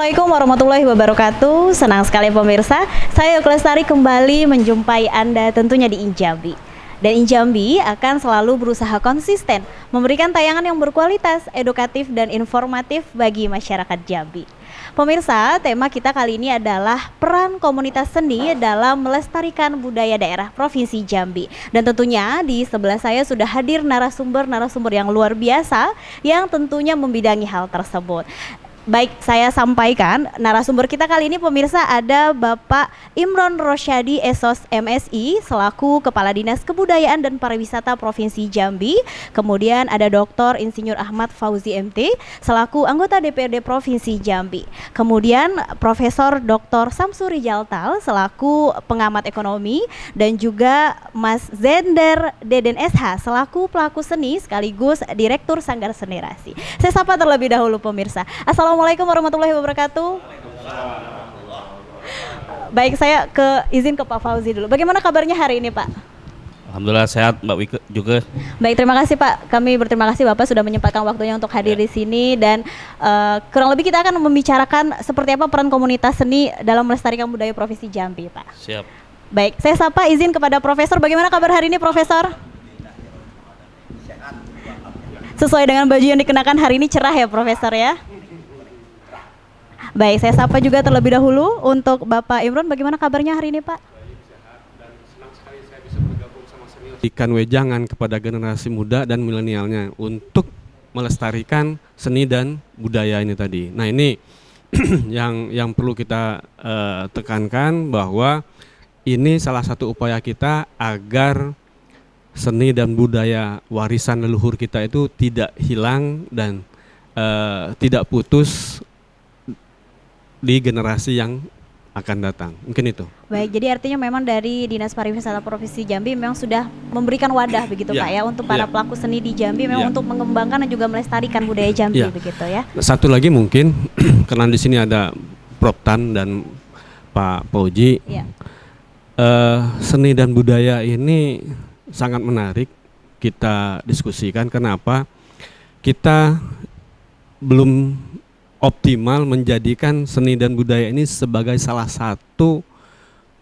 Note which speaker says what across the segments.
Speaker 1: Assalamualaikum warahmatullahi wabarakatuh. Senang sekali pemirsa, saya Yoke Lestari kembali menjumpai Anda tentunya di Injambi. Dan Injambi akan selalu berusaha konsisten memberikan tayangan yang berkualitas, edukatif dan informatif bagi masyarakat Jambi. Pemirsa, tema kita kali ini adalah peran komunitas seni dalam melestarikan budaya daerah Provinsi Jambi. Dan tentunya di sebelah saya sudah hadir narasumber-narasumber yang luar biasa yang tentunya membidangi hal tersebut. Baik, saya sampaikan narasumber kita kali ini pemirsa ada Bapak Imron Rosyadi SOS MSI selaku Kepala Dinas Kebudayaan dan Pariwisata Provinsi Jambi. Kemudian ada Dr. Insinyur Ahmad Fauzi MT selaku anggota DPRD Provinsi Jambi. Kemudian Profesor Dr. Samsuri Jaltal selaku pengamat ekonomi dan juga Mas Zender Deden SH selaku pelaku seni sekaligus Direktur Sanggar Seni Rasi. Saya sapa terlebih dahulu pemirsa. Assalamualaikum warahmatullahi wabarakatuh. Baik, saya izin ke Pak Fauzi dulu. Bagaimana kabarnya hari ini, Pak?
Speaker 2: Alhamdulillah sehat, Mbak Wike juga.
Speaker 1: Baik, terima kasih Pak. Kami berterima kasih Bapak sudah menyempatkan waktunya untuk hadir di sini dan kurang lebih kita akan membicarakan seperti apa peran komunitas seni dalam melestarikan budaya Provinsi Jambi, Pak.
Speaker 2: Siap.
Speaker 1: Baik, saya sapa izin kepada Profesor. Bagaimana kabar hari ini, Profesor? Sesuai dengan baju yang dikenakan hari ini cerah ya, Profesor ya. Baik, saya sapa juga terlebih dahulu untuk Bapak Imron. Bagaimana kabarnya hari ini, Pak?
Speaker 3: Berikan wejangan kepada generasi muda dan milenialnya untuk melestarikan seni dan budaya ini tadi. Nah, ini yang perlu kita tekankan bahwa ini salah satu upaya kita agar seni dan budaya warisan leluhur kita itu tidak hilang dan tidak putus di generasi yang akan datang. Mungkin itu.
Speaker 1: Baik, jadi artinya memang dari Dinas Pariwisata Provinsi Jambi memang sudah memberikan wadah begitu Pak ya untuk para pelaku seni di Jambi memang untuk mengembangkan dan juga melestarikan budaya Jambi begitu ya.
Speaker 3: Satu lagi mungkin karena di sini ada Prof Tan dan Pak Pauji. Seni dan budaya ini sangat menarik kita diskusikan. Kenapa? Kita belum optimal menjadikan seni dan budaya ini sebagai salah satu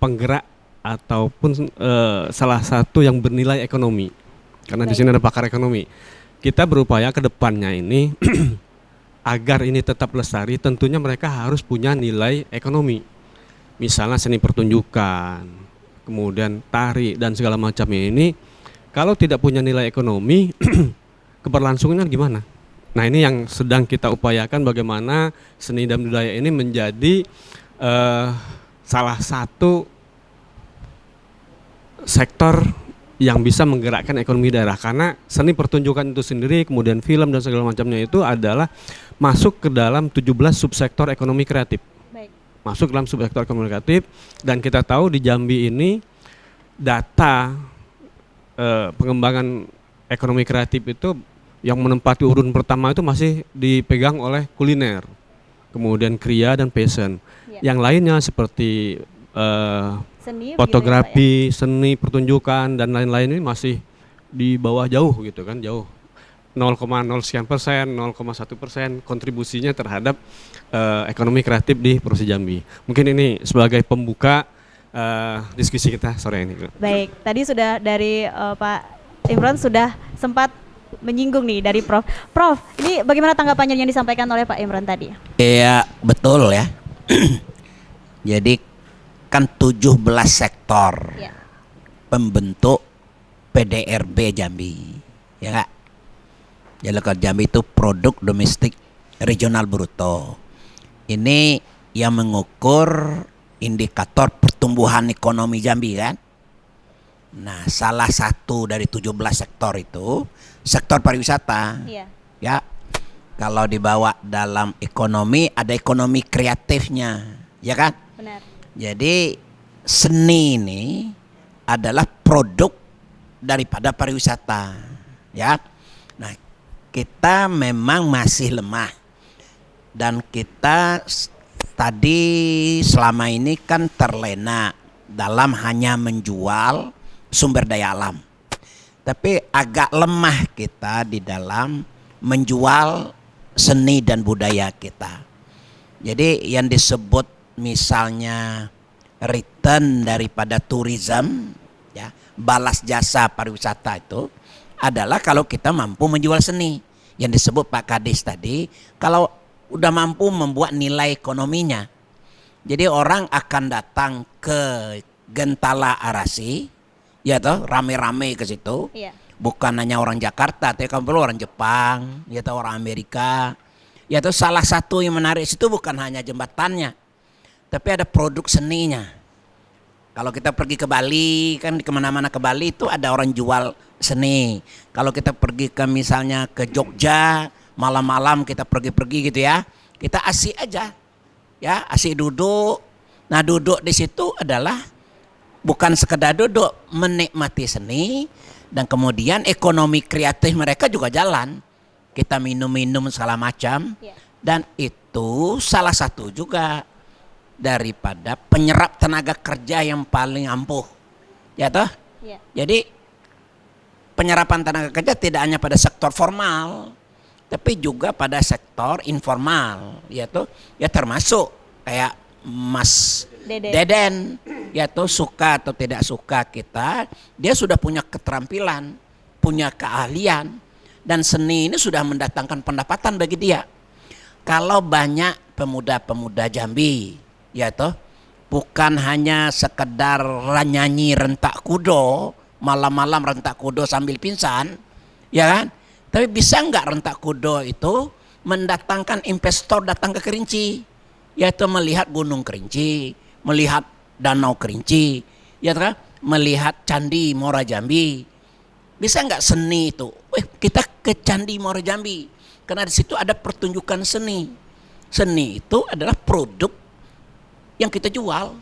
Speaker 3: penggerak ataupun salah satu yang bernilai ekonomi. Karena di sini ada pakar ekonomi. Kita berupaya ke depannya ini agar ini tetap lestari, tentunya mereka harus punya nilai ekonomi. Misalnya seni pertunjukan, kemudian tari dan segala macamnya ini kalau tidak punya nilai ekonomi keberlangsungannya gimana? Nah, ini yang sedang kita upayakan bagaimana seni dan budaya ini menjadi salah satu sektor yang bisa menggerakkan ekonomi daerah. Karena seni pertunjukan itu sendiri, kemudian film dan segala macamnya itu adalah masuk ke dalam 17 subsektor ekonomi kreatif. Masuk dalam subsektor ekonomi kreatif dan kita tahu di Jambi ini data pengembangan ekonomi kreatif itu yang menempati urun pertama itu masih dipegang oleh kuliner, kemudian kriya dan fashion. Yang lainnya seperti
Speaker 1: seni,
Speaker 3: fotografi, seni, pertunjukan dan lain-lain ini masih di bawah jauh gitu kan, jauh 0,0 sekian persen, 0,1% kontribusinya terhadap ekonomi kreatif di Provinsi Jambi. Mungkin ini sebagai pembuka diskusi kita sore ini.
Speaker 1: Baik, tadi sudah dari Pak Imron sudah sempat menyinggung nih dari Prof. Prof, ini bagaimana tanggapannya yang disampaikan oleh Pak Imron tadi?
Speaker 4: Iya, betul ya. Jadi kan 17 sektor pembentuk PDRB Jambi. Ya Kak? Jadi kalau Jambi itu produk domestik regional bruto. Ini yang mengukur indikator pertumbuhan ekonomi Jambi kan. Nah, salah satu dari 17 sektor itu sektor pariwisata. Ya. Kalau dibawa dalam ekonomi ada ekonomi kreatifnya, ya kan?
Speaker 1: Benar.
Speaker 4: Jadi seni ini adalah produk daripada pariwisata, ya. Nah, kita memang masih lemah dan kita tadi selama ini kan terlena dalam hanya menjual sumber daya alam. Tapi agak lemah kita di dalam menjual seni dan budaya kita. Jadi yang disebut misalnya return daripada tourism, ya, balas jasa pariwisata itu adalah kalau kita mampu menjual seni. Yang disebut Pak Kadis tadi, kalau udah mampu membuat nilai ekonominya. Jadi orang akan datang ke Gentala Arasi, ya toh, rame-rame ke situ.
Speaker 1: Iya.
Speaker 4: Bukan hanya orang Jakarta, tapi kan perlu orang Jepang, ya toh, orang Amerika. Ya toh, salah satu yang menarik situ bukan hanya jembatannya, tapi ada produk seninya. Kalau kita pergi ke Bali, kan kemana-mana ke Bali itu ada orang jual seni. Kalau kita pergi ke misalnya ke Jogja, malam-malam kita pergi-pergi gitu ya, kita asik aja, ya asik duduk. Nah duduk di situ adalah bukan sekedar duduk, menikmati seni, dan kemudian ekonomi kreatif mereka juga jalan. Kita minum-minum segala macam, dan itu salah satu juga daripada penyerap tenaga kerja yang paling ampuh, ya toh. Jadi penyerapan tenaga kerja tidak hanya pada sektor formal, tapi juga pada sektor informal, ya toh. Ya termasuk kayak Mas Deden, ya toh, suka atau tidak suka kita, dia sudah punya keterampilan, punya keahlian. Dan seni ini sudah mendatangkan pendapatan bagi dia. Kalau banyak pemuda-pemuda Jambi, ya toh, bukan hanya sekedar nyanyi rentak kudo, malam-malam rentak kudo sambil pingsan, ya kan? Tapi bisa nggak rentak kudo itu mendatangkan investor datang ke Kerinci, yaitu melihat Gunung Kerinci, melihat Danau Kerinci, ya kan? Melihat Candi Muara Jambi. Bisa nggak seni itu? Kita ke Candi Muara Jambi karena di situ ada pertunjukan seni. Seni itu adalah produk yang kita jual,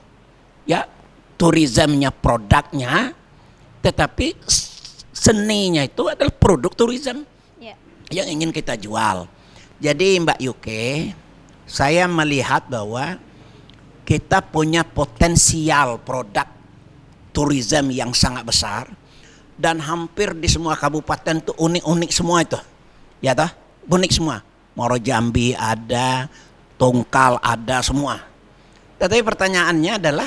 Speaker 4: ya, turismenya produknya, tetapi seninya itu adalah produk turisme yang ingin kita jual. Jadi Mbak Yuke, saya melihat bahwa kita punya potensial produk turisme yang sangat besar. Dan hampir di semua kabupaten tuh unik-unik semua itu, ya toh, unik semua. Muaro Jambi ada, Tungkal ada, semua. Tetapi pertanyaannya adalah,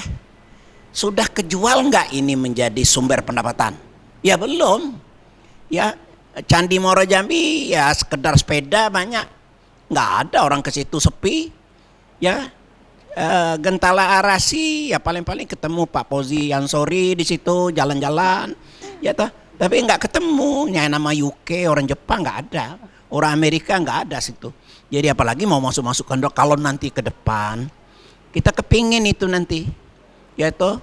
Speaker 4: sudah kejual nggak ini menjadi sumber pendapatan? Ya belum. Ya Candi Muaro Jambi ya sekedar sepeda banyak, nggak ada orang ke situ, sepi. Ya Gentala Arasi ya paling-paling ketemu Pak Pozi Yansori di situ jalan-jalan. Ya toh, tapi nggak ketemu yang nama UK, orang Jepang nggak ada, orang Amerika nggak ada situ. Jadi apalagi mau masuk-masuk kalau nanti ke depan kita kepingin itu nanti, ya toh,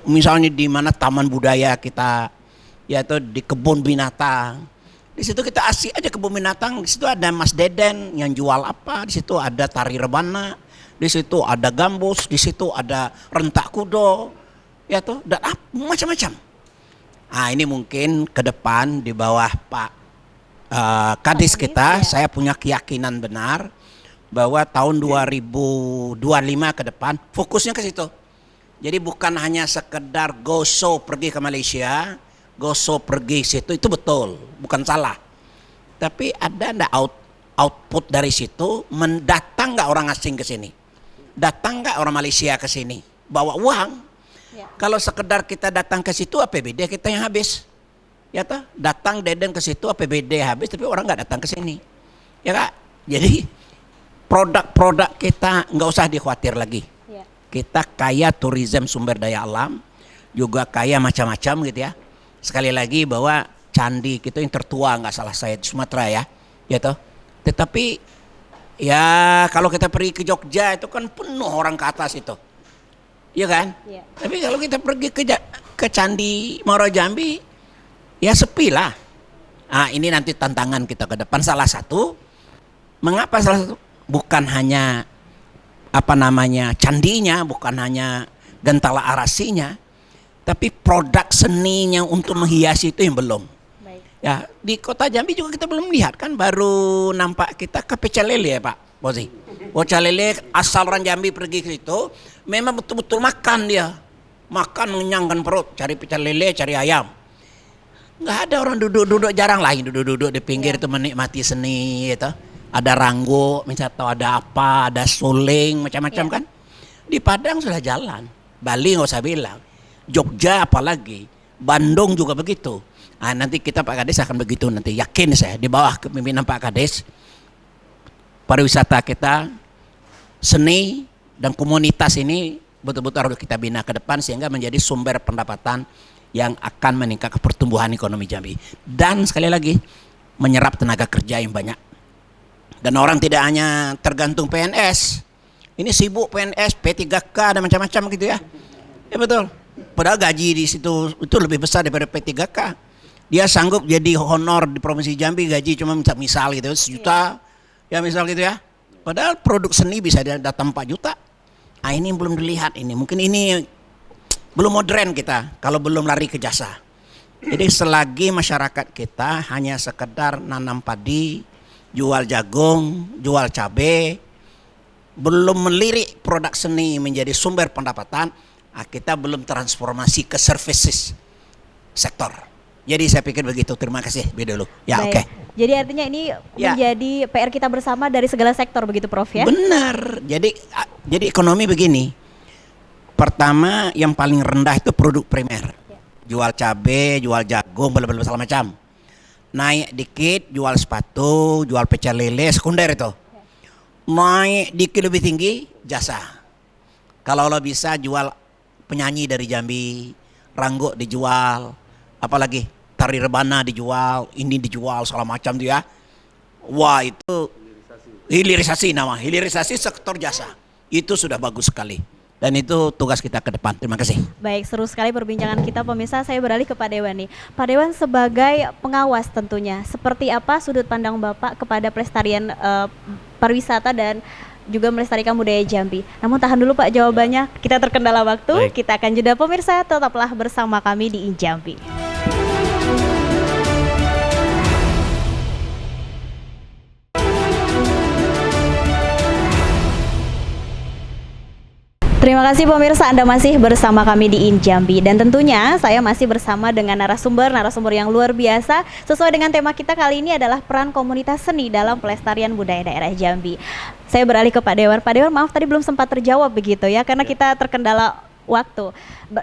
Speaker 4: misalnya di mana taman budaya kita, ya toh, di kebun binatang, di situ kita asik aja kebun binatang, di situ ada Mas Deden yang jual apa, di situ ada tari rebana, di situ ada gambus, di situ ada rentak kudo, ya toh, dan macam-macam. Nah ini mungkin ke depan di bawah Pak Kadis kita, saya punya keyakinan benar bahwa tahun 2025 ke depan fokusnya ke situ. Jadi bukan hanya sekedar go show pergi ke Malaysia, go show pergi situ, itu betul, bukan salah. Tapi ada output dari situ, mendatang nggak orang asing ke sini, datang nggak orang Malaysia ke sini, bawa uang. Kalau sekedar kita datang ke situ, APBD kita yang habis, ya toh, datang Deden ke situ APBD habis, tapi orang nggak datang ke sini, ya kak. Jadi produk-produk kita nggak usah dikhawatir lagi. Kita kaya turisme sumber daya alam, juga kaya macam-macam gitu ya. Sekali lagi bahwa candi kita yang tertua nggak salah saya di Sumatera ya toh. Tetapi ya kalau kita pergi ke Jogja itu kan penuh orang ke atas itu. Iya kan? Tapi kalau kita pergi ke Candi Muaro Jambi, ya sepi lah. Nah ini nanti tantangan kita ke depan. Salah satu, mengapa salah satu? Bukan hanya candinya, bukan hanya Gentala Arasinya, tapi produk seninya untuk menghiasi itu yang belum. Ya di kota Jambi juga kita belum lihat kan, baru nampak kita ke pecel lele ya Pak Bozi. Pecel lele asal orang Jambi pergi ke situ, memang betul-betul makan dia, makan mengenyangkan perut, cari pecel lele, cari ayam. Nggak ada orang duduk-duduk, jarang lah duduk-duduk di pinggir itu menikmati seni gitu. ada ranggo, misalnya atau ada apa, ada suling, macam-macam
Speaker 1: Iya.
Speaker 4: kan. Di Padang sudah jalan, Bali nggak usah bilang, Jogja apalagi, Bandung juga begitu. Nah, nanti kita Pak Kades akan begitu nanti, yakin saya di bawah kepemimpinan Pak Kades, pariwisata kita, seni dan komunitas ini betul-betul harus kita bina ke depan sehingga menjadi sumber pendapatan yang akan meningkatkan pertumbuhan ekonomi Jambi. Dan sekali lagi menyerap tenaga kerja yang banyak. Dan orang tidak hanya tergantung PNS. Ini sibuk PNS, P3K dan macam-macam gitu ya. Ya betul. Padahal gaji di situ itu lebih besar daripada P3K. Dia sanggup jadi honor di Provinsi Jambi gaji cuma misal gitu 1 juta. Ya misal gitu ya. Padahal produk seni bisa datang 4 juta. Ah ini belum dilihat ini. Mungkin ini belum modern kita kalau belum lari ke jasa. Jadi selagi masyarakat kita hanya sekedar nanam padi, jual jagung, jual cabai, belum melirik produk seni menjadi sumber pendapatan, kita belum transformasi ke services sektor. Jadi saya pikir begitu. Terima kasih. Dulu. Ya
Speaker 1: Baik.
Speaker 4: oke.
Speaker 1: Jadi artinya ini
Speaker 4: Ya.
Speaker 1: menjadi PR kita bersama dari segala sektor begitu Prof ya?
Speaker 4: Benar. Jadi ekonomi begini. Pertama yang paling rendah itu produk primer. Jual cabai, jual jagung, bla-bla segala macam. Naik dikit jual sepatu, jual pecel lele, sekunder itu. Naik dikit lebih tinggi jasa. Kalau lo bisa jual penyanyi dari Jambi, Ranggo dijual, apalagi tari rebana dijual, ini dijual segala macam tuh ya. Wah itu hilirisasi hilirisasi sektor jasa. Itu sudah bagus sekali. Dan itu tugas kita ke depan. Terima kasih.
Speaker 1: Baik, seru sekali perbincangan kita pemirsa. Saya beralih ke Pak Dewan nih. Pak Dewan sebagai pengawas tentunya, seperti apa sudut pandang Bapak kepada pelestarian pariwisata dan juga melestarikan budaya Jambi? Namun tahan dulu Pak jawabannya, kita terkendala waktu.
Speaker 2: Baik.
Speaker 1: Kita akan jeda pemirsa, tetaplah bersama kami di Injambi. Terima kasih pemirsa, Anda masih bersama kami di Injambi dan tentunya saya masih bersama dengan narasumber yang luar biasa. Sesuai dengan tema kita kali ini adalah peran komunitas seni dalam pelestarian budaya daerah Jambi. Saya beralih ke Pak Dewan. Pak Dewan, maaf tadi belum sempat terjawab begitu ya karena kita terkendala waktu.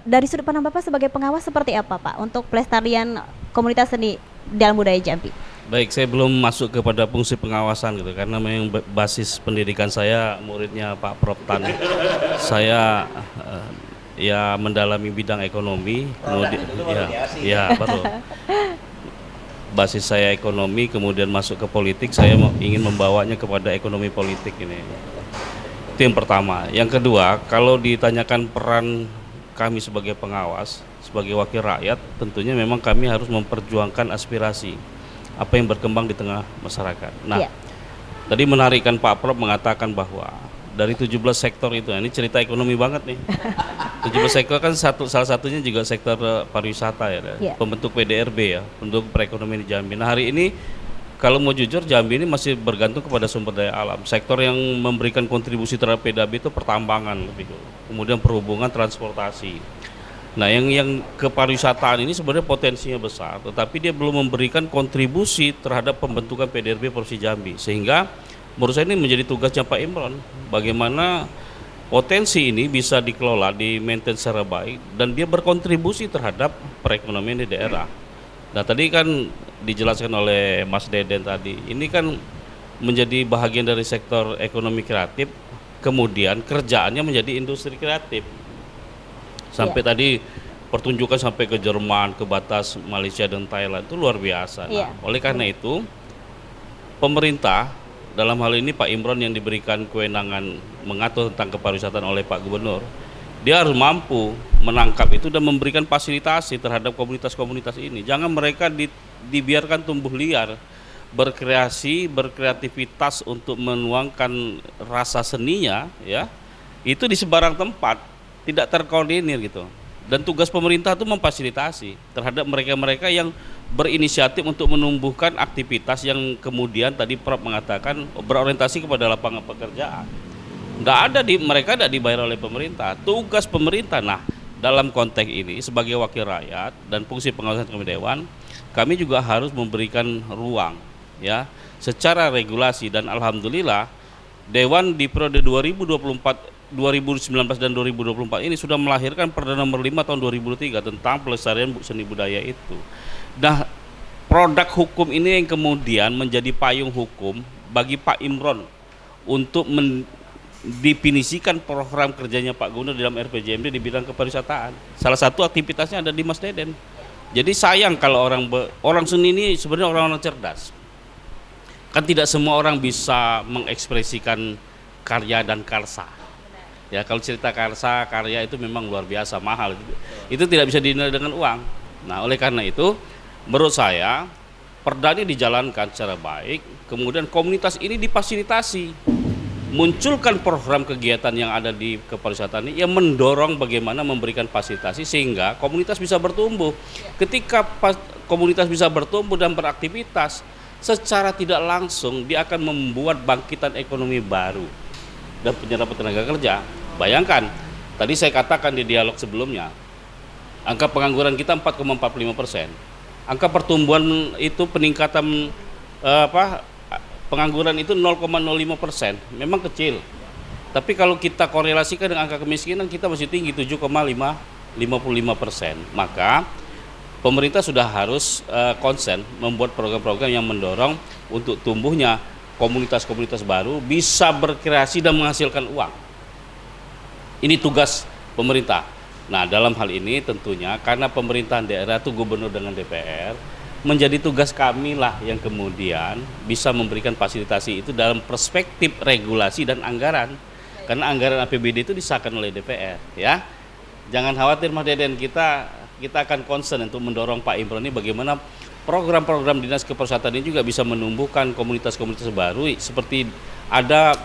Speaker 1: Dari sudut pandang Bapak sebagai pengawas seperti apa Pak untuk pelestarian komunitas seni dalam budaya Jambi?
Speaker 2: Baik, saya belum masuk kepada fungsi pengawasan gitu karena memang basis pendidikan saya muridnya Pak Prof Tan. Saya ya mendalami bidang ekonomi, kemudian ya betul. Basis saya ekonomi, kemudian masuk ke politik, saya ingin membawanya kepada ekonomi politik ini. Itu yang pertama. Yang kedua, kalau ditanyakan peran kami sebagai pengawas, sebagai wakil rakyat, tentunya memang kami harus memperjuangkan aspirasi apa yang berkembang di tengah masyarakat. Nah,
Speaker 1: Ya.
Speaker 2: tadi menarik kan Pak Prof mengatakan bahwa dari 17 sektor itu, ini cerita ekonomi banget nih. 17 sektor kan salah satunya juga sektor pariwisata ya,
Speaker 1: Ya.
Speaker 2: pembentuk PDRB ya, untuk perekonomian di Jambi. Nah hari ini kalau mau jujur Jambi ini masih bergantung kepada sumber daya alam. Sektor yang memberikan kontribusi terhadap PDB itu pertambangan lebih dulu, kemudian perhubungan, transportasi. Nah, yang kepariwisataan ini sebenarnya potensinya besar, tetapi dia belum memberikan kontribusi terhadap pembentukan PDRB Provinsi Jambi. Sehingga menurut saya ini menjadi tugasnya Pak Imron, bagaimana potensi ini bisa dikelola, di-maintain secara baik, dan dia berkontribusi terhadap perekonomian di daerah. Nah, tadi kan dijelaskan oleh Mas Deden tadi, ini kan menjadi bahagian dari sektor ekonomi kreatif, kemudian kerjaannya menjadi industri kreatif. Sampai tadi pertunjukan sampai ke Jerman, ke batas Malaysia dan Thailand, itu luar biasa. Nah, oleh karena itu pemerintah dalam hal ini Pak Imron yang diberikan kewenangan mengatur tentang kepariwisataan oleh Pak Gubernur, dia harus mampu menangkap itu dan memberikan fasilitasi terhadap komunitas-komunitas ini. Jangan mereka dibiarkan tumbuh liar, berkreativitas untuk menuangkan rasa seninya ya. Itu di sebarang tempat, tidak terkoordinir gitu. Dan tugas pemerintah itu memfasilitasi terhadap mereka-mereka yang berinisiatif untuk menumbuhkan aktivitas yang kemudian tadi Prof mengatakan berorientasi kepada lapangan pekerjaan. Mereka tidak dibayar oleh pemerintah. Tugas pemerintah, nah dalam konteks ini sebagai wakil rakyat dan fungsi pengawasan kami Dewan, kami juga harus memberikan ruang ya secara regulasi, dan alhamdulillah Dewan di periode 2019 dan 2024 ini sudah melahirkan Perda Nomor 5 tahun 2003 tentang pelestarian seni budaya itu. Nah, produk hukum ini yang kemudian menjadi payung hukum bagi Pak Imron untuk mendefinisikan program kerjanya Pak Gubernur dalam RPJMD di bidang kepariwisataan. Salah satu aktivitasnya ada di Mas Deden. Jadi sayang kalau orang seni ini sebenarnya orang-orang cerdas. Kan tidak semua orang bisa mengekspresikan karya dan karsa. Ya, kalau cerita karsa, karya itu memang luar biasa mahal. Itu tidak bisa dinilai dengan uang. Nah, oleh karena itu menurut saya perda ini dijalankan secara baik, kemudian komunitas ini difasilitasi. Munculkan program kegiatan yang ada di kepariwisataan ini yang mendorong bagaimana memberikan fasilitasi sehingga komunitas bisa bertumbuh. Ketika komunitas bisa bertumbuh dan beraktivitas, secara tidak langsung dia akan membuat bangkitan ekonomi baru dan penyerapan tenaga kerja. Bayangkan, tadi saya katakan di dialog sebelumnya, angka pengangguran kita 4,45%. Angka pertumbuhan itu peningkatan pengangguran itu 0,05%, memang kecil. Tapi kalau kita korelasikan dengan angka kemiskinan kita masih tinggi 7,55%. Maka pemerintah sudah harus konsen membuat program-program yang mendorong untuk tumbuhnya komunitas-komunitas baru bisa berkreasi dan menghasilkan uang. Ini tugas pemerintah. Nah, dalam hal ini tentunya karena pemerintahan daerah itu gubernur dengan DPR, menjadi tugas kami lah yang kemudian bisa memberikan fasilitasi itu dalam perspektif regulasi dan anggaran. Karena anggaran APBD itu disahkan oleh DPR, ya. Jangan khawatir Mas Deden, kita akan concern untuk mendorong Pak Imron ini bagaimana program-program dinas kepariwisataan ini juga bisa menumbuhkan komunitas-komunitas baru seperti ada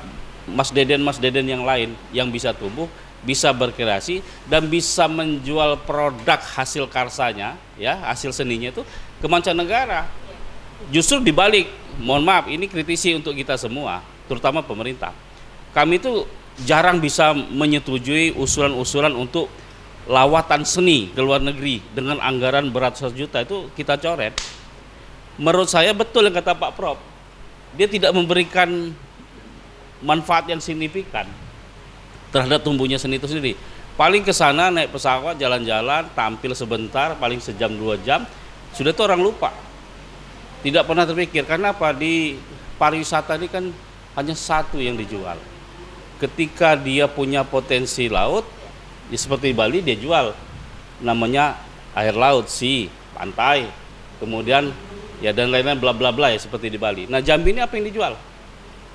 Speaker 2: Mas Deden yang lain yang bisa tumbuh, bisa berkreasi dan bisa menjual produk hasil karsanya, ya, hasil seninya itu ke mancanegara. Justru dibalik, mohon maaf, ini kritisi untuk kita semua, terutama pemerintah. Kami itu jarang bisa menyetujui usulan-usulan untuk lawatan seni ke luar negeri dengan anggaran beratus juta, itu kita coret. Menurut saya betul yang kata Pak Prof, dia tidak memberikan manfaat yang signifikan terhadap tumbuhnya seni itu sendiri. Paling ke sana naik pesawat, jalan-jalan, tampil sebentar, paling sejam 2 jam, sudah itu orang lupa. Tidak pernah terpikir, karena apa? Di pariwisata ini kan hanya satu yang dijual. Ketika dia punya potensi laut, ya seperti Bali dia jual, namanya air laut, sea, pantai, kemudian ya dan lain-lain bla bla bla ya seperti di Bali. Nah, Jambi ini apa yang dijual?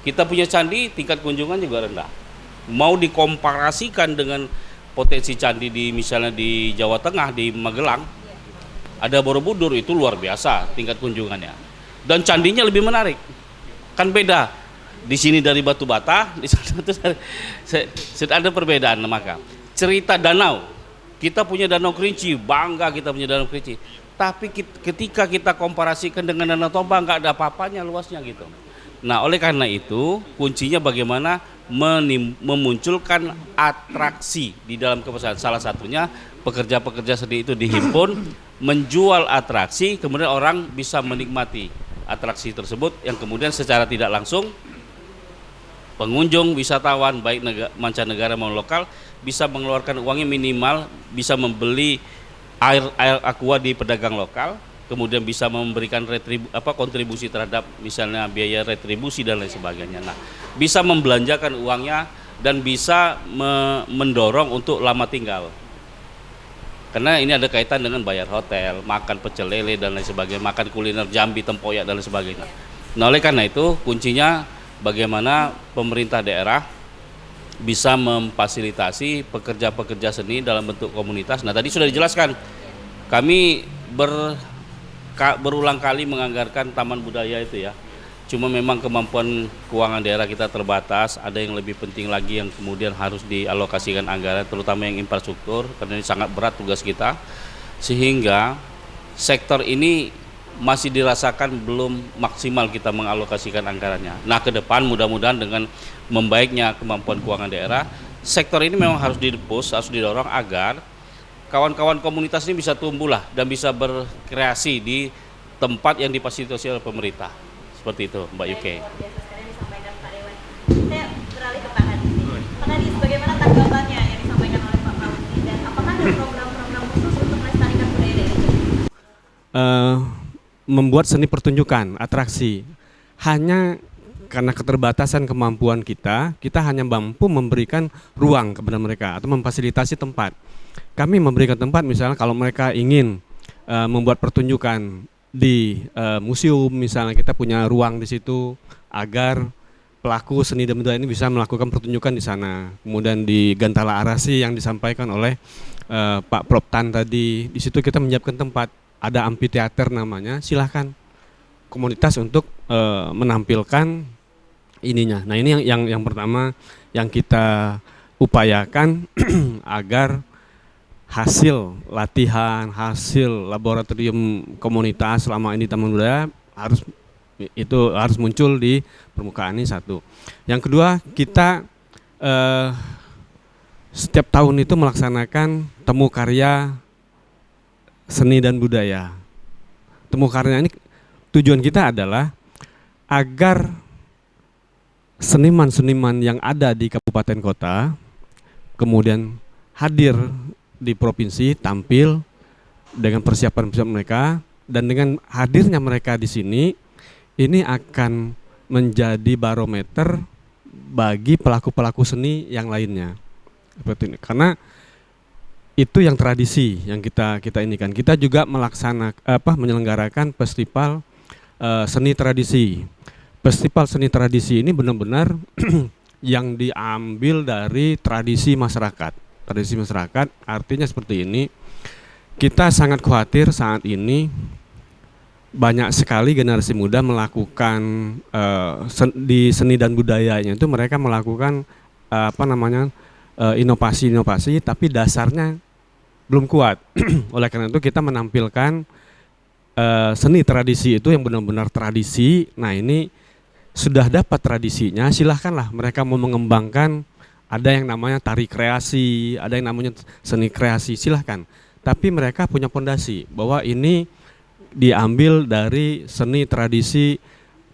Speaker 2: Kita punya candi, tingkat kunjungan juga rendah. Mau dikomparasikan dengan potensi candi di misalnya di Jawa Tengah, di Magelang, ada Borobudur, itu luar biasa tingkat kunjungannya. Dan candinya lebih menarik. Kan beda. Di sini dari batu bata, di sana sudah ada perbedaan. Maka cerita danau, kita punya Danau Kerinci, bangga kita punya Danau Kerinci. Tapi ketika kita komparasikan dengan Danau Toba, nggak ada apa-apanya luasnya gitu. Nah, oleh karena itu kuncinya bagaimana memunculkan atraksi di dalam kepariwisataan. Salah satunya pekerja-pekerja seni itu dihimpun, menjual atraksi, kemudian orang bisa menikmati atraksi tersebut yang kemudian secara tidak langsung pengunjung, wisatawan baik mancanegara maupun lokal bisa mengeluarkan uangnya minimal, bisa membeli air aqua di pedagang lokal, kemudian bisa memberikan kontribusi terhadap misalnya biaya retribusi dan lain sebagainya. Nah, bisa membelanjakan uangnya dan bisa mendorong untuk lama tinggal. Karena ini ada kaitan dengan bayar hotel, makan pecel lele dan lain sebagainya, makan kuliner Jambi, tempoyak dan lain sebagainya. Nah, oleh karena itu kuncinya bagaimana pemerintah daerah bisa memfasilitasi pekerja-pekerja seni dalam bentuk komunitas. Nah, tadi sudah dijelaskan, kami berulang kali menganggarkan taman budaya itu ya. Cuma memang kemampuan keuangan daerah kita terbatas, ada yang lebih penting lagi yang kemudian harus dialokasikan anggaran, terutama yang infrastruktur, karena ini sangat berat tugas kita. Sehingga sektor ini masih dirasakan belum maksimal kita mengalokasikan anggarannya. Nah, ke depan mudah-mudahan dengan membaiknya kemampuan keuangan daerah, sektor ini memang harus di-push, harus didorong agar kawan-kawan komunitas ini bisa tumbuh lah dan bisa berkreasi di tempat yang difasilitasi oleh pemerintah. Seperti itu, Mbak Yuke.
Speaker 1: Luar biasa sekali yang disampaikan Pak Dewan. Saya beralih ke Pak Hadis. Pak Hadis, bagaimana tanggapannya yang disampaikan oleh Pak Praudi dan apakah ada program-program khusus untuk melestarikan budaya daerah Jambi?
Speaker 3: Membuat seni pertunjukan, atraksi. Hanya karena keterbatasan kemampuan kita hanya mampu memberikan ruang kepada mereka atau memfasilitasi tempat. Kami memberikan tempat, misalnya kalau mereka ingin membuat pertunjukan di museum, misalnya kita punya ruang di situ agar pelaku seni dan budaya ini bisa melakukan pertunjukan di sana. Kemudian di Gantala Arasi yang disampaikan oleh Pak Prof Tan tadi, di situ kita menyiapkan tempat, ada amphitheater namanya, silahkan komunitas untuk menampilkan ininya. Nah, ini yang pertama yang kita upayakan agar hasil latihan, hasil laboratorium komunitas selama ini Taman Budaya harus muncul di permukaan ini, satu. Yang kedua, kita setiap tahun itu melaksanakan temu karya seni dan budaya. Temu karya ini tujuan kita adalah agar seniman-seniman yang ada di kabupaten kota kemudian hadir di provinsi, tampil dengan persiapan-persiapan mereka, dan dengan hadirnya mereka di sini ini akan menjadi barometer bagi pelaku-pelaku seni yang lainnya. Seperti ini. Karena itu yang tradisi yang kita ini kan. Kita juga menyelenggarakan festival seni tradisi. Festival seni tradisi ini benar-benar yang diambil dari tradisi masyarakat. Tradisi masyarakat artinya seperti ini. Kita sangat khawatir saat ini banyak sekali generasi muda melakukan di seni dan budayanya itu mereka melakukan inovasi-inovasi, tapi dasarnya belum kuat. Oleh karena itu kita menampilkan seni tradisi itu yang benar-benar tradisi. Nah, ini sudah dapat tradisinya, silahkanlah mereka mau mengembangkan. Ada yang namanya tari kreasi, ada yang namanya seni kreasi, silahkan. Tapi mereka punya fondasi bahwa ini diambil dari seni tradisi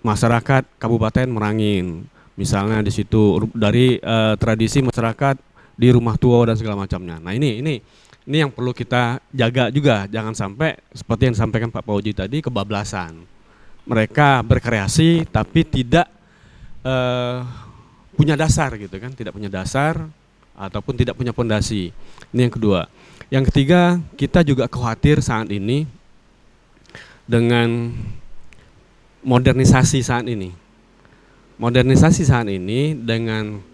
Speaker 3: masyarakat Kabupaten Merangin. Misalnya di situ dari tradisi masyarakat di rumah tua dan segala macamnya. Nah, ini yang perlu kita jaga juga, jangan sampai seperti yang disampaikan Pak Pauji tadi, kebablasan. Mereka berkreasi tapi tidak punya dasar gitu kan, tidak punya dasar ataupun tidak punya fondasi. Ini yang kedua. Yang ketiga, kita juga khawatir saat ini dengan modernisasi saat ini. Modernisasi saat ini dengan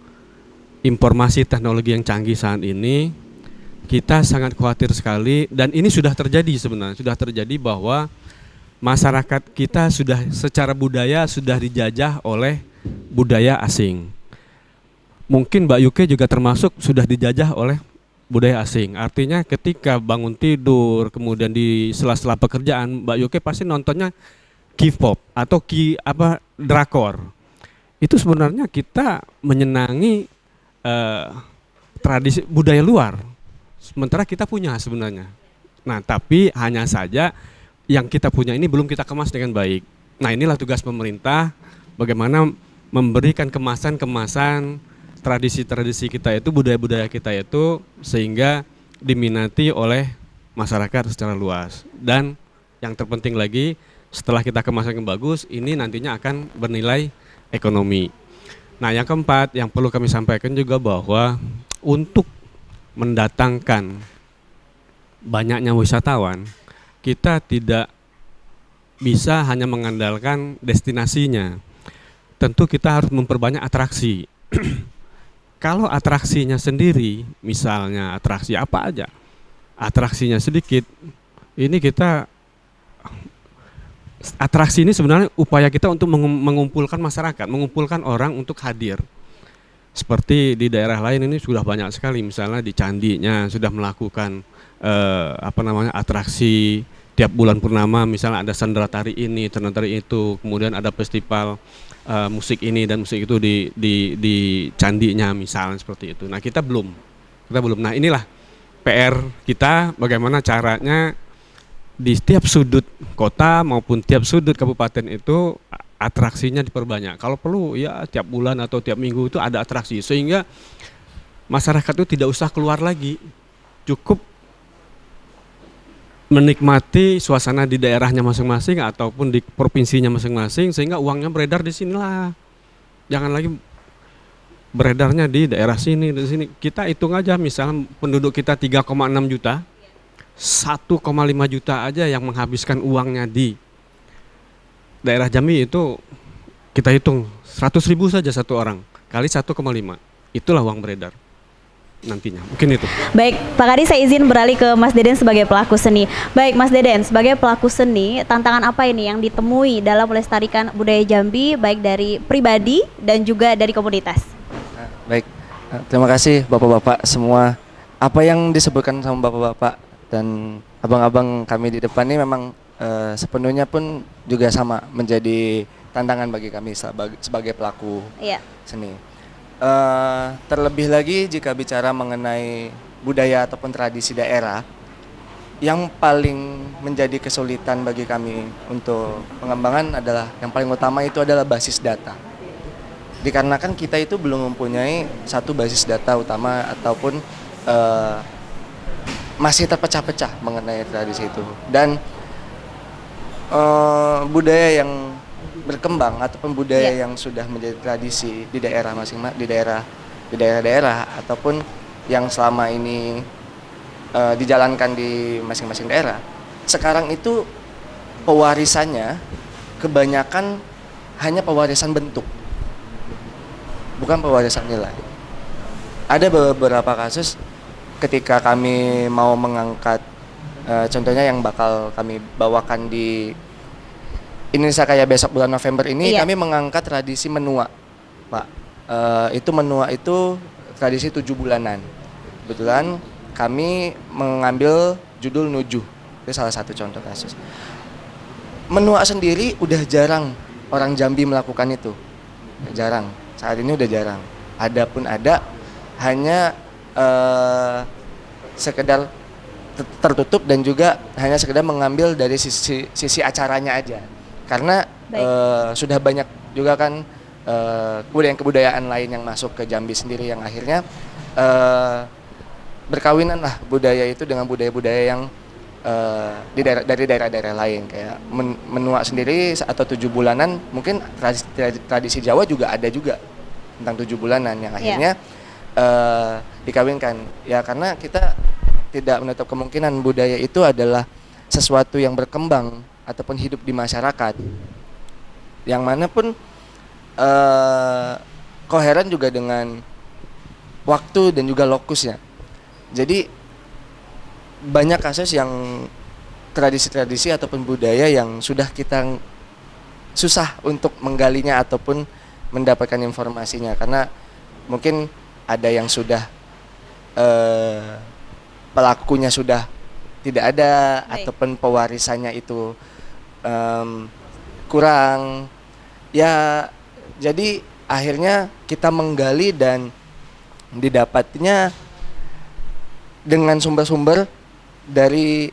Speaker 3: informasi teknologi yang canggih saat ini, kita sangat khawatir sekali, dan ini sudah terjadi sebenarnya, sudah terjadi bahwa masyarakat kita sudah secara budaya sudah dijajah oleh budaya asing. Mungkin Mbak Yuke juga termasuk sudah dijajah oleh budaya asing. Artinya ketika bangun tidur, kemudian di sela-sela pekerjaan, Mbak Yuke pasti nontonnya K-pop atau drakor. Itu sebenarnya kita menyenangi tradisi budaya luar. Sementara kita punya sebenarnya. Nah, tapi hanya saja yang kita punya ini belum kita kemas dengan baik. Nah, inilah tugas pemerintah, bagaimana memberikan kemasan-kemasan tradisi-tradisi kita itu, budaya-budaya kita itu, sehingga diminati oleh masyarakat secara luas. Dan yang terpenting lagi, setelah kita kemas yang bagus, ini nantinya akan bernilai ekonomi. Nah, yang keempat yang perlu kami sampaikan juga bahwa untuk mendatangkan banyaknya wisatawan, kita tidak bisa hanya mengandalkan destinasinya. Tentu kita harus memperbanyak atraksi. Kalau atraksinya sendiri, misalnya atraksi apa aja, atraksinya sedikit, ini kita atraksi ini sebenarnya upaya kita untuk mengumpulkan masyarakat, mengumpulkan orang untuk hadir. Seperti di daerah lain ini sudah banyak sekali, misalnya di Candinya sudah melakukan atraksi tiap bulan purnama, misalnya ada sandera tari ini, sandera tari itu, kemudian ada festival musik ini dan musik itu di Candinya misalnya seperti itu. Nah, kita belum. Nah, inilah PR kita, bagaimana caranya di setiap sudut kota maupun tiap sudut kabupaten itu atraksinya diperbanyak. Kalau perlu ya tiap bulan atau tiap minggu itu ada atraksi sehingga masyarakat itu tidak usah keluar lagi, cukup menikmati suasana di daerahnya masing-masing ataupun di provinsinya masing-masing sehingga uangnya beredar di sinilah. Jangan lagi beredarnya di daerah sini, di sini. Kita hitung aja misalnya penduduk kita 3,6 juta, 1,5 juta aja yang menghabiskan uangnya di daerah Jambi itu kita hitung 100.000 saja satu orang kali 1,5, itulah uang beredar nantinya, mungkin itu.
Speaker 1: Baik, Pak Kadi, saya izin beralih ke Mas Deden sebagai pelaku seni. Baik, Mas Deden, sebagai pelaku seni, tantangan apa ini yang ditemui dalam melestarikan budaya Jambi, baik dari pribadi dan juga dari komunitas?
Speaker 5: Baik, terima kasih Bapak-Bapak semua. Apa yang disebutkan sama Bapak-Bapak dan abang-abang kami di depan ini memang sepenuhnya pun juga sama menjadi tantangan bagi kami sebagai pelaku
Speaker 1: Iya.
Speaker 5: seni. Terlebih lagi jika bicara mengenai budaya ataupun tradisi daerah, yang paling menjadi kesulitan bagi kami untuk pengembangan adalah yang paling utama itu adalah basis data. Dikarenakan kita itu belum mempunyai satu basis data utama ataupun masih terpecah-pecah mengenai tradisi itu. Dan budaya yang berkembang ataupun budaya yang sudah menjadi tradisi di daerah masing-masing, di daerah-daerah ataupun yang selama ini dijalankan di masing-masing daerah, sekarang itu pewarisannya kebanyakan hanya pewarisan bentuk, bukan pewarisan nilai. Ada beberapa kasus ketika kami mau mengangkat contohnya yang bakal kami bawakan di Indonesia Kaya besok bulan November ini, kami mengangkat tradisi menua, Pak. Itu menua itu tradisi 7 bulanan. Kebetulan kami mengambil judul Nujuh, itu salah satu contoh kasus. Menua sendiri udah jarang orang Jambi melakukan itu, jarang. Saat ini udah jarang. Ada pun ada, hanya sekedar tertutup dan juga hanya sekedar mengambil dari sisi acaranya aja, karena sudah banyak juga kan kebudayaan lain yang masuk ke Jambi sendiri yang akhirnya berkawinan lah budaya itu dengan budaya-budaya yang dari daerah-daerah lain, kayak menua sendiri atau 7 bulanan, mungkin tradisi Jawa juga ada juga tentang 7 bulanan yang akhirnya dikawinkan ya, karena kita tidak menutup kemungkinan budaya itu adalah sesuatu yang berkembang ataupun hidup di masyarakat, yang mana pun koheren juga dengan waktu dan juga lokusnya. Jadi banyak kasus yang tradisi-tradisi ataupun budaya yang sudah kita susah untuk menggalinya ataupun mendapatkan informasinya, karena mungkin ada yang sudah pelakunya sudah tidak ada, ataupun pewarisannya itu kurang ya. Jadi akhirnya kita menggali dan didapatnya dengan sumber-sumber dari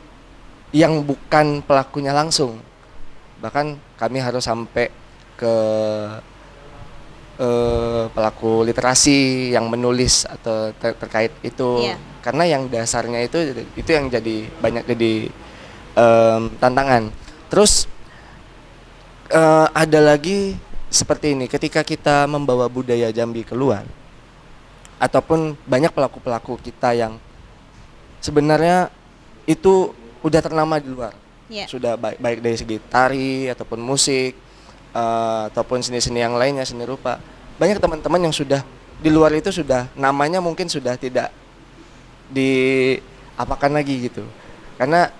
Speaker 5: yang bukan pelakunya langsung. Bahkan kami harus sampai ke pelaku literasi yang menulis atau terkait itu, karena yang dasarnya itu yang jadi banyak jadi tantangan. Terus ada lagi seperti ini, ketika kita membawa budaya Jambi keluar, ataupun banyak pelaku-pelaku kita yang sebenarnya itu udah ternama di luar, sudah baik dari segi tari ataupun musik, ataupun seni-seni yang lainnya, seni rupa. Banyak teman-teman yang sudah di luar itu sudah namanya mungkin sudah tidak diapakan lagi gitu, karena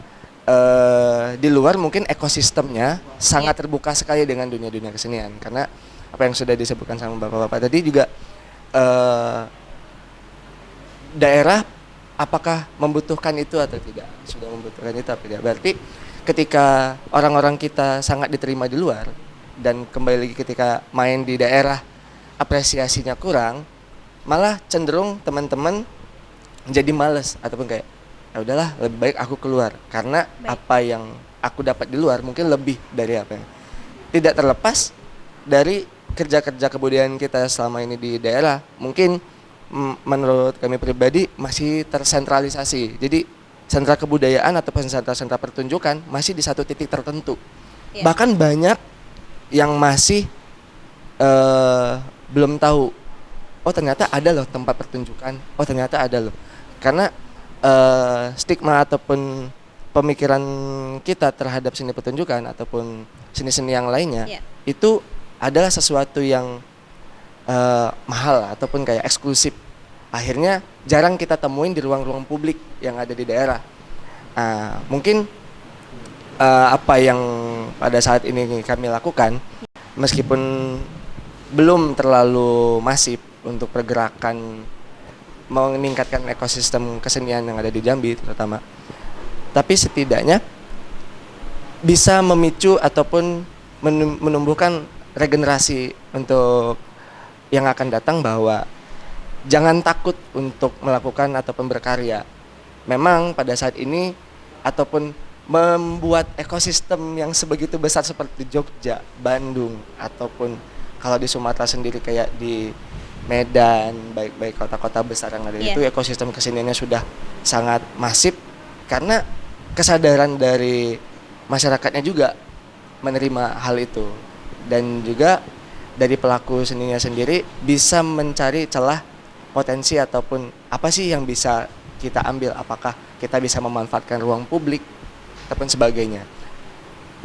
Speaker 5: di luar mungkin ekosistemnya sangat terbuka sekali dengan dunia-dunia kesenian, karena apa yang sudah disebutkan sama bapak-bapak tadi juga, daerah apakah membutuhkan itu atau tidak, sudah membutuhkan itu atau tidak. Berarti ketika orang-orang kita sangat diterima di luar, dan kembali lagi ketika main di daerah apresiasinya kurang, malah cenderung teman-teman jadi males ataupun kayak ya udahlah lebih baik aku keluar, karena apa yang aku dapat di luar mungkin lebih dari apa yang tidak terlepas dari kerja-kerja kebudayaan kita selama ini di daerah mungkin menurut kami pribadi masih tersentralisasi. Jadi sentra kebudayaan ataupun sentra-sentra pertunjukan masih di satu titik tertentu.
Speaker 1: Iya.
Speaker 5: Bahkan banyak yang masih belum tahu, oh ternyata ada loh tempat pertunjukan, oh ternyata ada loh. Karena stigma ataupun pemikiran kita terhadap seni pertunjukan ataupun seni-seni yang lainnya
Speaker 1: Iya.
Speaker 5: itu adalah sesuatu yang mahal ataupun kayak eksklusif. Akhirnya jarang kita temuin di ruang-ruang publik yang ada di daerah. Mungkin apa yang pada saat ini kami lakukan, meskipun belum terlalu masif untuk pergerakan meningkatkan ekosistem kesenian yang ada di Jambi terutama, tapi setidaknya bisa memicu ataupun menumbuhkan regenerasi untuk yang akan datang, bahwa jangan takut untuk melakukan ataupun berkarya. Memang pada saat ini ataupun membuat ekosistem yang sebegitu besar seperti Jogja, Bandung, ataupun kalau di Sumatera sendiri kayak di Medan, baik kota-kota besar yang ada itu, ekosistem keseniannya sudah sangat masif karena kesadaran dari masyarakatnya juga menerima hal itu, dan juga dari pelaku seninya sendiri bisa mencari celah potensi ataupun apa sih yang bisa kita ambil, apakah kita bisa memanfaatkan ruang publik ataupun sebagainya.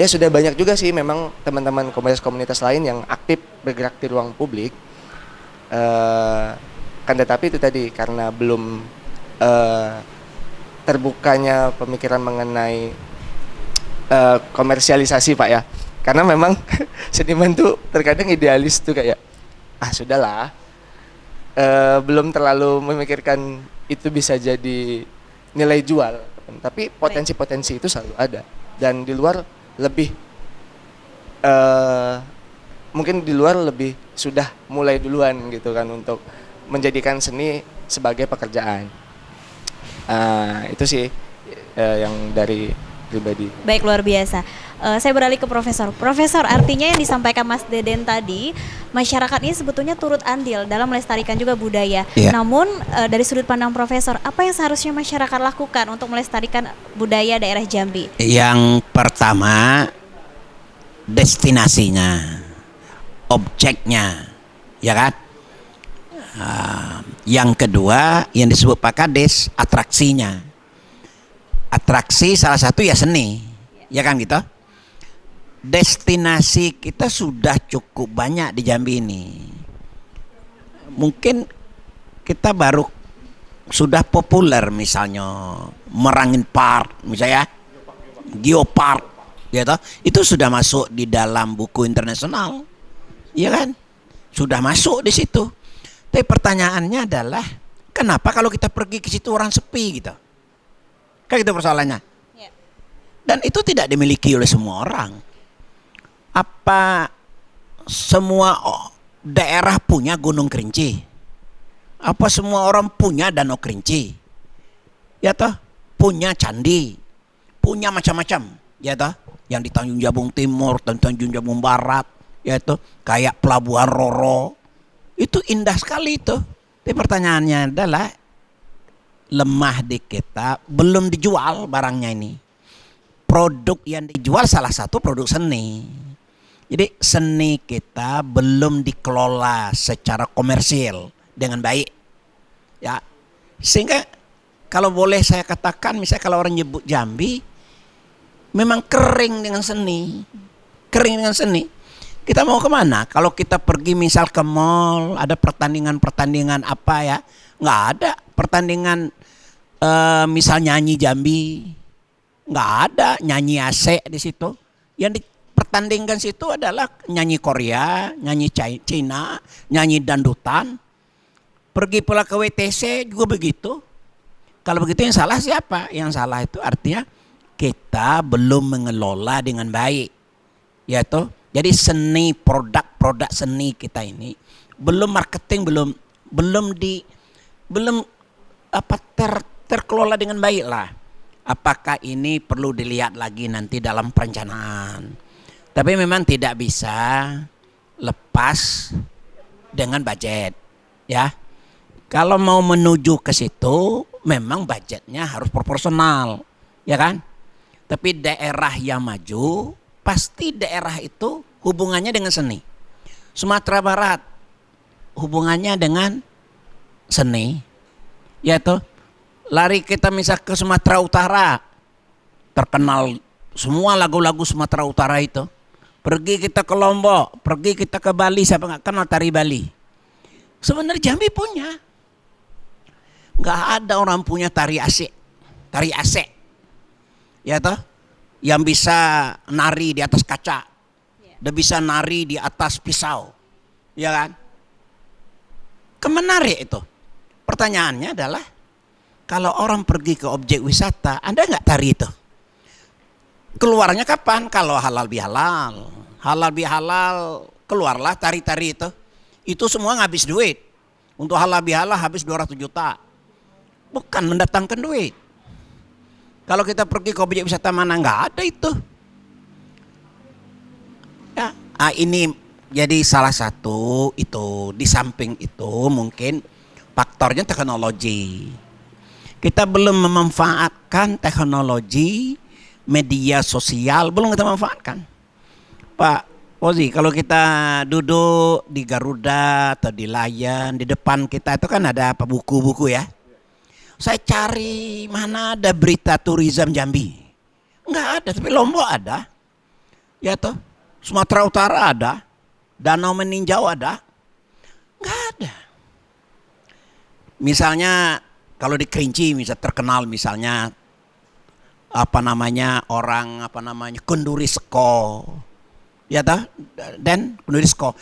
Speaker 5: Ya sudah banyak juga sih memang teman-teman komunitas lain yang aktif bergerak di ruang publik, kan tetapi itu tadi karena belum terbukanya pemikiran mengenai komersialisasi Pak ya, karena memang seniman tuh terkadang idealis tuh kayak sudahlah, belum terlalu memikirkan itu bisa jadi nilai jual, tapi potensi-potensi itu selalu ada, dan di luar lebih mungkin di luar lebih sudah mulai duluan gitu kan untuk menjadikan seni sebagai pekerjaan. Itu sih yang dari pribadi.
Speaker 1: Baik, luar biasa. Saya beralih ke Profesor. Profesor, artinya yang disampaikan Mas Deden tadi, masyarakat ini sebetulnya turut andil dalam melestarikan juga budaya.
Speaker 4: Iya.
Speaker 1: Namun dari sudut pandang Profesor, apa yang seharusnya masyarakat lakukan untuk melestarikan budaya daerah Jambi?
Speaker 4: Yang pertama, destinasinya, objeknya, ya kan? Yang kedua, yang disebut Pak Kades, atraksinya. Atraksi salah satu ya seni, ya kan gitu. Destinasi kita sudah cukup banyak di Jambi ini. Mungkin kita baru sudah populer misalnya Merangin Park, misalnya Geopark, ya toh? Itu sudah masuk di dalam buku internasional, ya kan? Sudah masuk di situ. Tapi pertanyaannya adalah kenapa kalau kita pergi ke situ orang sepi gitu? Kan itu persoalannya. Dan itu tidak dimiliki oleh semua orang. Apa semua daerah punya Gunung Kerinci? Apa semua orang punya Danau Kerinci? Ya toh, punya candi, punya macam-macam, ya toh, yang di Tanjung Jabung Timur, Tanjung Jabung Barat, ya toh, kayak Pelabuhan Roro. Itu indah sekali itu. Tapi pertanyaannya adalah lemah di kita, belum dijual barangnya ini. Produk yang dijual salah satu produk seni. Jadi seni kita belum dikelola secara komersil dengan baik, ya. Sehingga kalau boleh saya katakan, misalnya kalau orang nyebut Jambi, memang kering dengan seni, kering dengan seni. Kita mau kemana? Kalau kita pergi misal ke mall, ada pertandingan apa ya? Nggak ada pertandingan misal nyanyi Jambi, nggak ada nyanyi Aceh di situ. Yang dipertandingkan situ adalah nyanyi Korea, nyanyi Cina, nyanyi dandutan. Pergi pula ke WTC juga begitu. Kalau begitu yang salah siapa? Yang salah itu artinya kita belum mengelola dengan baik, ya toh. Jadi seni, produk seni kita ini belum marketing, belum terkelola dengan baik lah. Apakah ini perlu dilihat lagi nanti dalam perencanaan? Tapi memang tidak bisa lepas dengan budget, ya. Kalau mau menuju ke situ, memang budgetnya harus proporsional, ya kan? Tapi daerah yang maju, pasti daerah itu hubungannya dengan seni. Sumatera Barat, hubungannya dengan seni, ya toh. Lari kita misal ke Sumatera Utara, terkenal semua lagu-lagu Sumatera Utara itu. Pergi kita ke Lombok, pergi kita ke Bali, siapa nggak kenal tari Bali? Sebenarnya Jambi punya. Nggak ada orang punya tari Aceh, ya toh, yang bisa nari di atas kaca, dia bisa nari di atas pisau, ya kan? Kemenarik itu. Pertanyaannya adalah, kalau orang pergi ke objek wisata, ada nggak tari itu? Keluarnya kapan? Kalau halal bihalal, keluarlah tari-tari itu. Itu semua ngabis duit. Untuk halal bihalal habis 200 juta. Bukan mendatangkan duit. Kalau kita pergi ke objek wisata mana, nggak ada itu. Ya, ini jadi salah satu itu. Di samping itu mungkin faktornya teknologi. Kita belum memanfaatkan teknologi media sosial, belum kita manfaatkan. Pak Ozi, kalau kita duduk di Garuda atau di Lion, di depan kita itu kan ada apa, buku-buku ya. Saya cari mana ada berita turisme Jambi. Enggak ada, tapi Lombok ada. Ya toh, Sumatera Utara ada, Danau Meninjau ada. Enggak ada. Misalnya kalau di Kerinci misal terkenal misalnya Kenduri Seko. Ya toh, dan Kenduri Seko.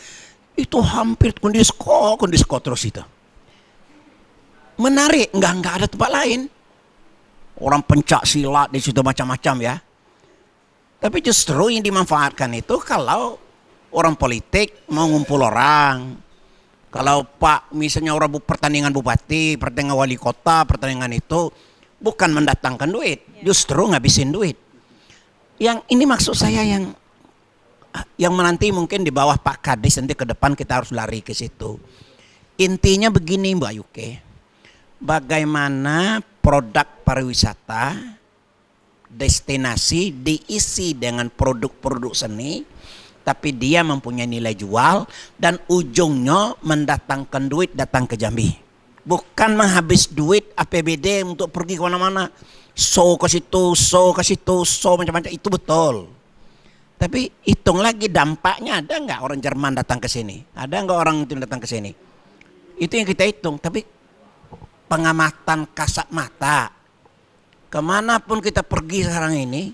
Speaker 4: Itu hampir Kenduri Seko terus itu. Menarik, enggak ada tempat lain. Orang pencak silat di situ macam-macam ya. Tapi justru yang dimanfaatkan itu kalau orang politik mau ngumpul orang. Kalau Pak misalnya orang pertandingan bupati, pertandingan wali kota, pertandingan itu bukan mendatangkan duit, justru ngabisin duit. Yang ini maksud saya yang menanti mungkin di bawah Pak Kadis nanti ke depan kita harus lari ke situ. Intinya begini Mbak Yuke. Bagaimana produk pariwisata destinasi diisi dengan produk-produk seni, tapi dia mempunyai nilai jual dan ujungnya mendatangkan duit datang ke Jambi. Bukan menghabis duit APBD untuk pergi ke mana-mana. So ke situ, macam-macam, itu betul. Tapi hitung lagi dampaknya, ada nggak orang Jerman datang ke sini? Ada nggak orang itu datang ke sini? Itu yang kita hitung. Tapi pengamatan kasat mata, kemanapun kita pergi sekarang ini,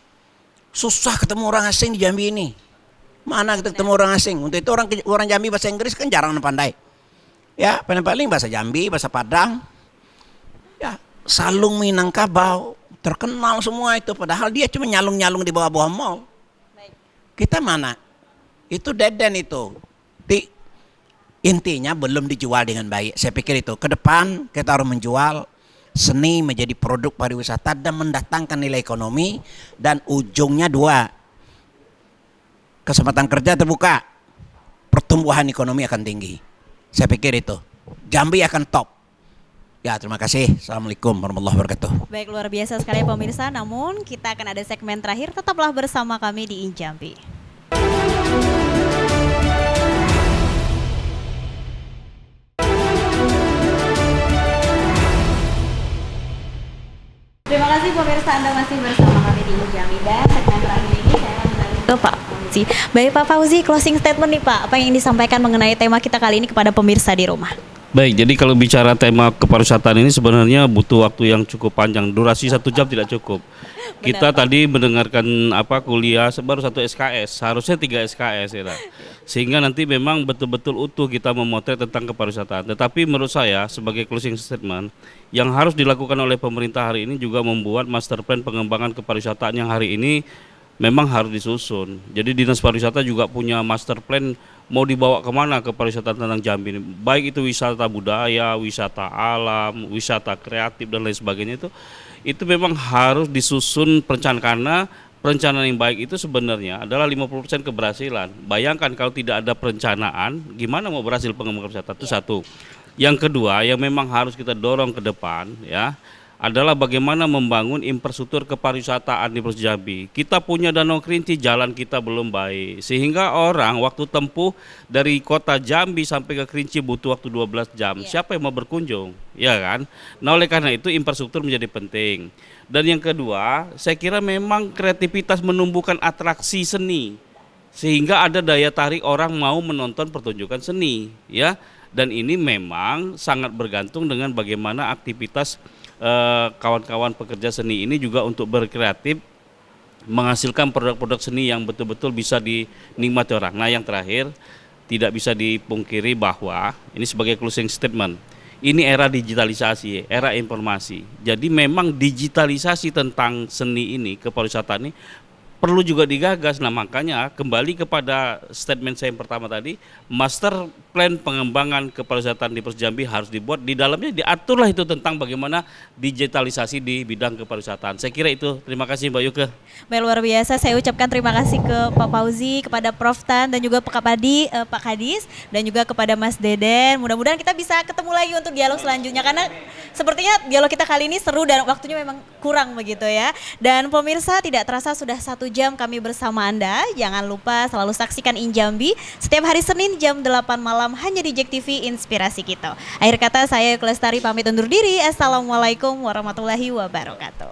Speaker 4: susah ketemu orang asing di Jambi ini. Mana kita ketemu orang asing? Untuk itu orang Jambi bahasa Inggris kan jarang pandai. Ya, paling bahasa Jambi, bahasa Padang. Ya, Salung Minangkabau, terkenal semua itu. Padahal dia cuma nyalung-nyalung di bawah-bawah mall. Kita mana? Itu deden itu. Intinya belum dijual dengan baik. Saya pikir itu. Ke depan kita harus menjual seni menjadi produk pariwisata dan mendatangkan nilai ekonomi. Dan ujungnya dua. Kesempatan kerja terbuka. Pertumbuhan ekonomi akan tinggi. Saya pikir itu. Jambi akan top. Ya, terima kasih. Assalamualaikum warahmatullahi wabarakatuh.
Speaker 1: Baik, luar biasa sekali pemirsa. Namun kita akan ada segmen terakhir. Tetaplah bersama kami di Injambi. Terima kasih pemirsa, Anda masih bersama kami di Injambi. Dan segmen terakhir ini saya akan kembali ke Pak Fauzi. Baik Pak Fauzi, closing statement nih Pak. Apa yang disampaikan mengenai tema kita kali ini kepada pemirsa di rumah?
Speaker 2: Baik, jadi kalau bicara tema kepariwisataan ini sebenarnya butuh waktu yang cukup panjang. Durasi 1 jam tidak cukup. Kita tadi mendengarkan kuliah baru 1 SKS, harusnya 3 SKS ya. Sehingga nanti memang betul-betul utuh kita memotret tentang kepariwisataan. Tetapi menurut saya sebagai closing statement, yang harus dilakukan oleh pemerintah hari ini juga membuat master plan pengembangan kepariwisataan yang hari ini memang harus disusun. Jadi Dinas Pariwisata juga punya master plan mau dibawa kemana ke pariwisata tentang Jambi ini. Baik itu wisata budaya, wisata alam, wisata kreatif dan lain sebagainya itu memang harus disusun perencanaan karena perencanaan yang baik itu sebenarnya adalah 50% keberhasilan. Bayangkan kalau tidak ada perencanaan, gimana mau berhasil pengembangan wisata? Itu satu. Yang kedua, yang memang harus kita dorong ke depan ya, adalah bagaimana membangun infrastruktur kepariwisataan di Provinsi Jambi. Kita punya Danau Kerinci, jalan kita belum baik. Sehingga orang waktu tempuh dari kota Jambi sampai ke Kerinci butuh waktu 12 jam. Siapa yang mau berkunjung? Ya kan? Nah oleh karena itu infrastruktur menjadi penting. Dan yang kedua, saya kira memang kreativitas menumbuhkan atraksi seni. Sehingga ada daya tarik orang mau menonton pertunjukan seni. Ya. Dan ini memang sangat bergantung dengan bagaimana aktivitas kawan-kawan pekerja seni ini juga untuk berkreatif menghasilkan produk-produk seni yang betul-betul bisa dinikmati orang. Nah yang terakhir, tidak bisa dipungkiri bahwa ini sebagai closing statement, ini era digitalisasi, era informasi. Jadi memang digitalisasi tentang seni ini, kepariwisataan ini perlu juga digagas. Nah makanya kembali kepada statement saya yang pertama tadi, master plan pengembangan kepariwisataan di Provinsi Jambi harus dibuat, di dalamnya diaturlah itu tentang bagaimana digitalisasi di bidang kepariwisataan. Saya kira itu. Terima kasih Mbak Yuke.
Speaker 1: Baik, luar biasa, saya ucapkan terima kasih ke Pak Fauzi, kepada Prof Tan, dan juga Pak Kadis, dan juga kepada Mas Deden. Mudah-mudahan kita bisa ketemu lagi untuk dialog selanjutnya, karena sepertinya dialog kita kali ini seru dan waktunya memang kurang begitu ya. Dan pemirsa, tidak terasa sudah 1 jam kami bersama Anda. Jangan lupa selalu saksikan Injambi setiap hari Senin jam 8 malam hanya di JEK TV Inspirasi Kita. Akhir kata saya Yuke Lestari pamit undur diri. Assalamualaikum warahmatullahi wabarakatuh.